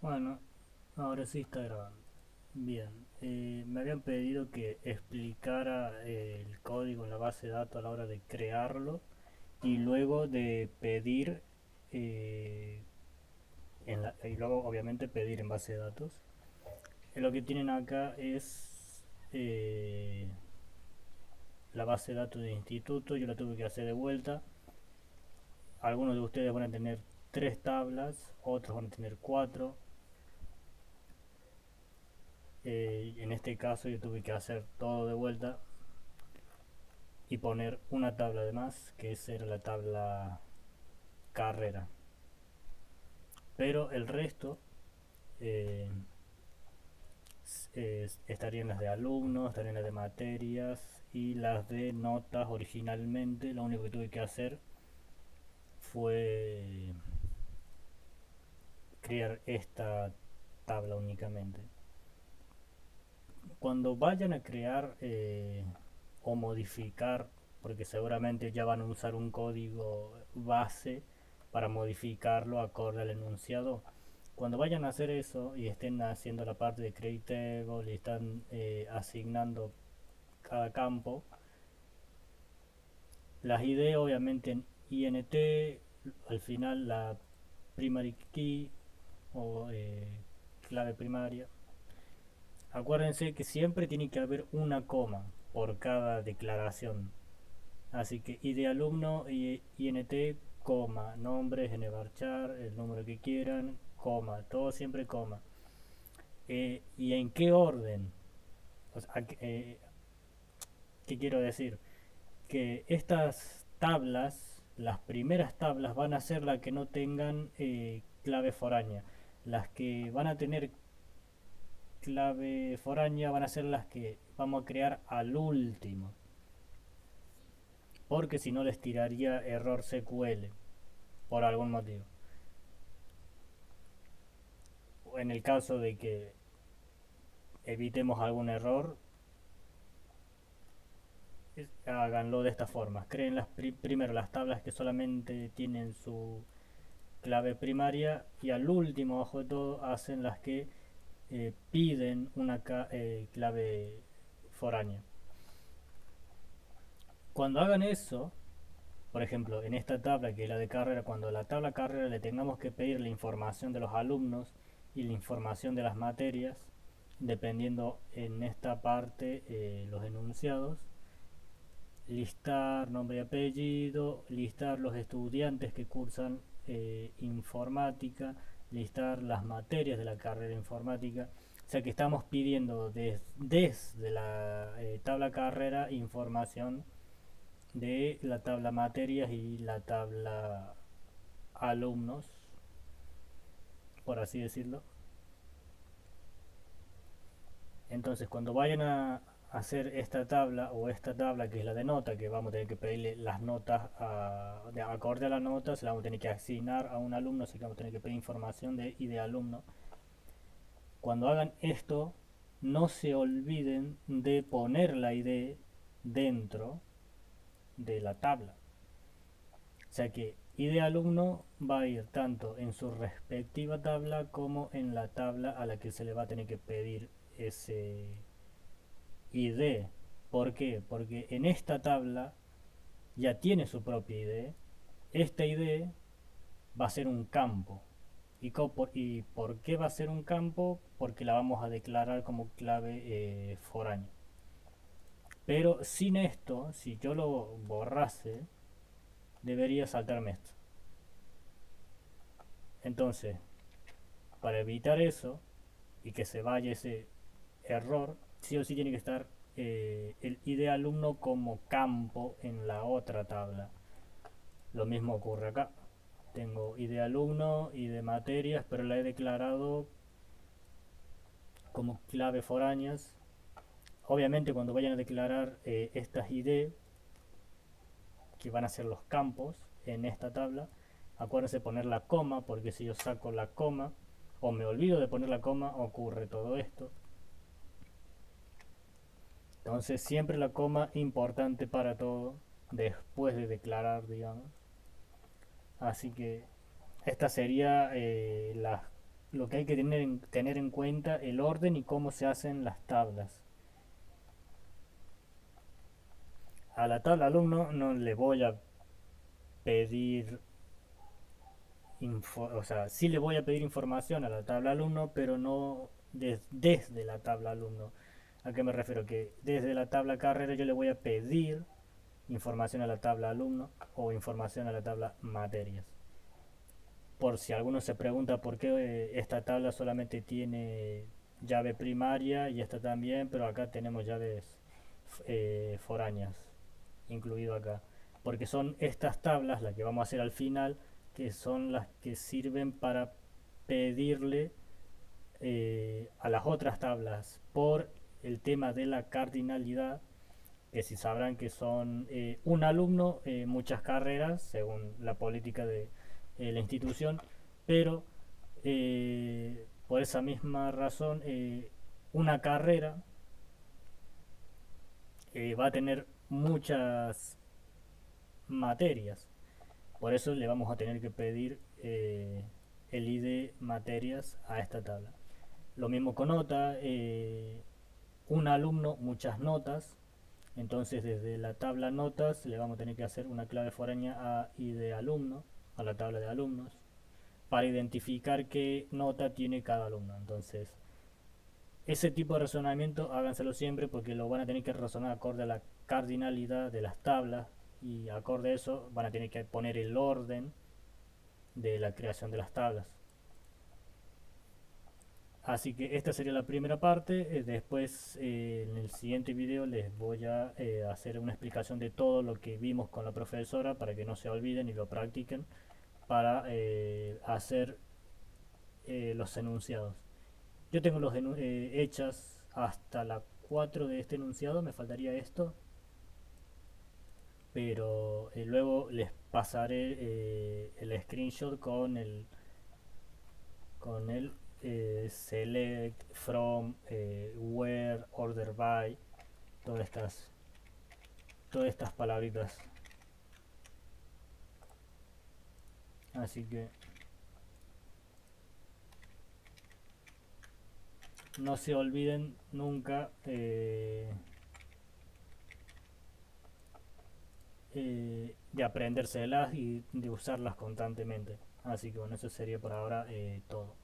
Bueno, ahora sí está grabando. Bien, me habían pedido que explicara el código en la base de datos a la hora de crearlo y luego de pedir, eh, y luego obviamente pedir en base de datos. Lo que tienen acá es la base de datos de instituto, yo la tuve que hacer de vuelta. Algunos de ustedes van a tener tres tablas, otros van a tener cuatro. En este caso yo tuve que hacer todo de vuelta y poner una tabla de más, que esa era la tabla carrera. Pero el resto eh, estarían las de alumnos, estarían las de materias y las de notas originalmente. Lo único que tuve que hacer fue crear esta tabla únicamente. Cuando vayan a crear o modificar, porque seguramente ya van a usar un código base para modificarlo acorde al enunciado. Cuando vayan a hacer eso y estén haciendo la parte de create table y están asignando cada campo, las ID obviamente en int, al final la primary key o clave primaria. Acuérdense que siempre tiene que haber una coma por cada declaración. Así que id alumno y int, coma, nombre, gnevarchar, el número que quieran, coma, todo siempre coma. ¿Y en qué orden? O sea, ¿qué quiero decir? Que estas tablas, las primeras tablas van a ser las que no tengan clave foránea. Las que van a tener clave foránea van a ser las que vamos a crear al último. Porque si no les tiraría error SQL por algún motivo. En el caso de que evitemos algún error, háganlo de esta forma. Creen primero las tablas que solamente tienen su clave primaria y al último, bajo de todo, hacen las que piden una clave foránea. Cuando hagan eso, por ejemplo, en esta tabla que es la de carrera, cuando a la tabla carrera le tengamos que pedir la información de los alumnos y la información de las materias, dependiendo en esta parte los enunciados, listar nombre y apellido, listar los estudiantes que cursan informática, listar las materias de la carrera informática. O sea que estamos pidiendo desde la tabla carrera información de la tabla materias y la tabla alumnos, por así decirlo. Entonces, cuando vayan a hacer esta tabla o esta tabla que es la de nota, que vamos a tener que pedirle las notas de acorde a la nota, se la vamos a tener que asignar a un alumno, así que vamos a tener que pedir información y de alumno. Cuando hagan esto, no se olviden de poner la ID dentro de la tabla. O sea que ID alumno va a ir tanto en su respectiva tabla como en la tabla a la que se le va a tener que pedir ese ID. ¿Por qué? Porque en esta tabla ya tiene su propia ID. Esta ID va a ser un campo. ¿Y por qué va a ser un campo? Porque la vamos a declarar como clave foránea. Pero sin esto, si yo lo borrase, debería saltarme esto. Entonces, para evitar eso y que se vaya ese error, sí o sí tiene que estar el ID alumno como campo en la otra tabla. Lo mismo ocurre acá. Tengo ID alumno y de materias, pero la he declarado como clave foráneas. Obviamente cuando vayan a declarar estas ID, que van a ser los campos en esta tabla, acuérdense poner la coma, porque si yo saco la coma o me olvido de poner la coma, ocurre todo esto. Entonces siempre la coma importante para todo después de declarar, digamos. Así que esta sería la lo que hay que tener en cuenta el orden y cómo se hacen las tablas. A la tabla alumno no le voy a pedir o sea, sí le voy a pedir información a la tabla alumno, pero no desde la tabla alumno. ¿A qué me refiero? Que desde la tabla carrera yo le voy a pedir información a la tabla alumno o información a la tabla materias. Por si alguno se pregunta por qué esta tabla solamente tiene llave primaria y esta también, pero acá tenemos llaves foráneas incluido acá. Porque son estas tablas, las que vamos a hacer al final, que son las que sirven para pedirle a las otras tablas por el tema de la cardinalidad, que si sabrán que son un alumno, muchas carreras, según la política de la institución, pero por esa misma razón, una carrera va a tener muchas materias. Por eso le vamos a tener que pedir el ID materias a esta tabla. Lo mismo con nota, un alumno, muchas notas. Entonces desde la tabla notas le vamos a tener que hacer una clave foránea a ID alumno, a la tabla de alumnos, para identificar qué nota tiene cada alumno. Entonces ese tipo de razonamiento háganselo siempre porque lo van a tener que razonar acorde a la cardinalidad de las tablas y acorde a eso van a tener que poner el orden de la creación de las tablas. Así que esta sería la primera parte. Después en el siguiente video les voy a hacer una explicación de todo lo que vimos con la profesora para que no se olviden y lo practiquen para hacer los enunciados. Yo tengo los hechas hasta la 4 de este enunciado, me faltaría esto, pero luego les pasaré el screenshot con el select, from, where, order by, todas estas palabritas. Así que no se olviden nunca de aprendérselas y de usarlas constantemente. Así que bueno, eso sería por ahora todo.